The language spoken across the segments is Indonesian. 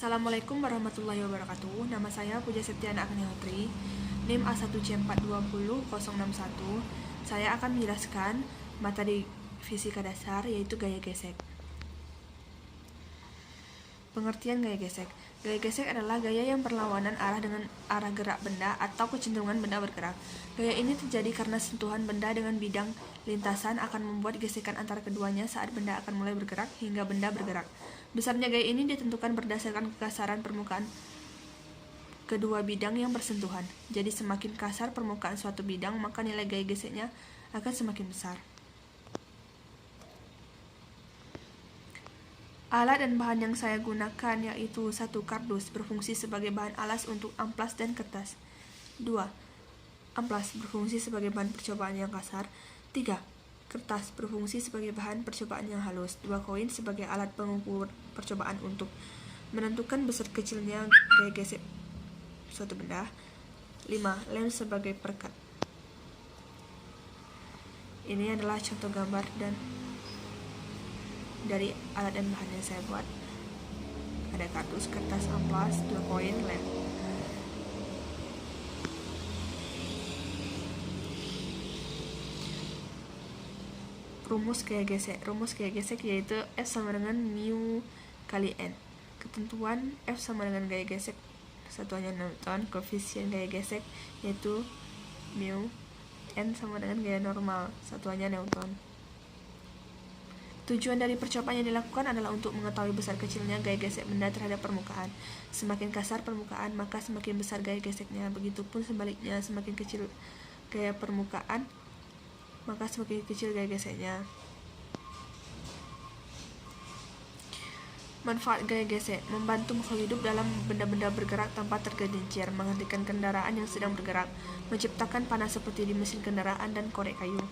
Assalamualaikum warahmatullahi wabarakatuh. Nama saya Puja Septiana Agnihotri, NIM A1C420-061. Saya akan menjelaskan materi fisika dasar, yaitu gaya gesek. Pengertian gaya gesek. Gaya gesek adalah gaya yang berlawanan arah dengan arah gerak benda atau kecenderungan benda bergerak. Gaya ini terjadi karena sentuhan benda dengan bidang lintasan akan membuat gesekan antara keduanya saat benda akan mulai bergerak hingga benda bergerak. Besarnya gaya ini ditentukan berdasarkan kekasaran permukaan kedua bidang yang bersentuhan. Jadi semakin kasar permukaan suatu bidang, maka nilai gaya geseknya akan semakin besar. Alat dan bahan yang saya gunakan yaitu 1. Kardus berfungsi sebagai bahan alas untuk amplas dan kertas. 2. Amplas berfungsi sebagai bahan percobaan yang kasar. 3. Kertas berfungsi sebagai bahan percobaan yang halus. 2. Koin sebagai alat pengukur percobaan untuk menentukan besar kecilnya gaya gesek suatu benda. 5. Lem sebagai perekat. Ini adalah contoh gambar dan dari alat dan bahan yang saya buat. Ada kardus, kertas, amplas, 2 koin, lem. Rumus gaya gesek. Rumus gaya gesek yaitu F sama dengan mu kali N. Ketentuan F sama dengan gaya gesek satuannya Newton. Koefisien gaya gesek yaitu mu. N sama dengan gaya normal satuannya Newton. Tujuan dari percobaan yang dilakukan adalah untuk mengetahui besar kecilnya gaya gesek benda terhadap permukaan. Semakin kasar permukaan, maka semakin besar gaya geseknya. Begitupun sebaliknya, semakin kecil gaya permukaan, maka semakin kecil gaya geseknya. Manfaat gaya gesek: membantu makhluk hidup dalam benda-benda bergerak tanpa tergelincir, menghentikan kendaraan yang sedang bergerak, menciptakan panas seperti di mesin kendaraan dan korek kayu.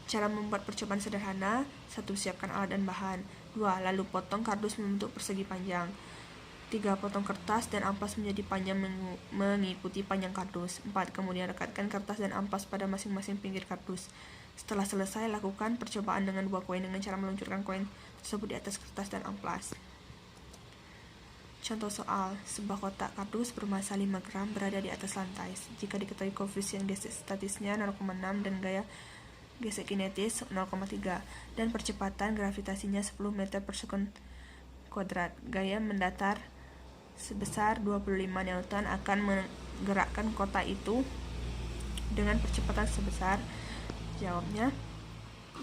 Cara membuat percobaan sederhana: 1. Siapkan alat dan bahan. 2. Lalu potong kardus membentuk persegi panjang. 3. Potong kertas dan amplas menjadi panjang mengikuti panjang kardus. 4. Kemudian rekatkan kertas dan amplas pada masing-masing pinggir kardus. Setelah selesai, lakukan percobaan dengan 2 koin dengan cara meluncurkan koin tersebut di atas kertas dan amplas. Contoh soal: sebuah kotak kardus bermassa 5 gram berada di atas lantai. Jika diketahui koefisien gesek statisnya 0,6 dan gaya gesek kinetis 0,3 dan percepatan gravitasinya 10 meter per sekon kuadrat, gaya mendatar sebesar 25 Newton akan menggerakkan kotak itu dengan percepatan sebesar. Jawabnya,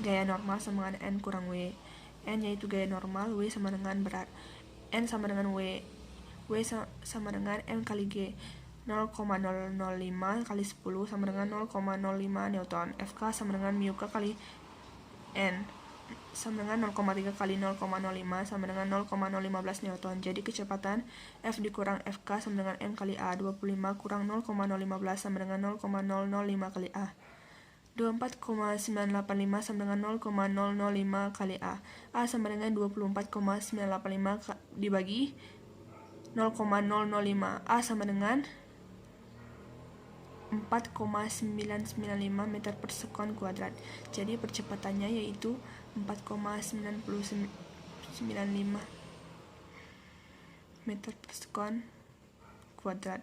gaya normal sama dengan N kurang W. N yaitu gaya normal, W sama dengan berat. N sama dengan W sama dengan M kali G. 0,005 kali 10 sama dengan 0,05 Newton. FK sama dengan mu K kali N sama dengan 0,3 kali 0,05 sama dengan 0,015 Newton. Jadi kecepatan F dikurang FK sama dengan M kali A. 25 kurang 0,015 sama dengan 0,005 kali A. 24,985 sama dengan 0,005 kali A. A sama dengan 24,985 dibagi 0,005. A sama dengan 4,995 meter per sekon kuadrat. Jadi percepatannya yaitu 4,995 meter per sekon kuadrat.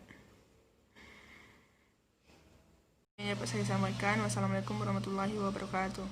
Ini dapat saya sampaikan. Wassalamualaikum warahmatullahi wabarakatuh.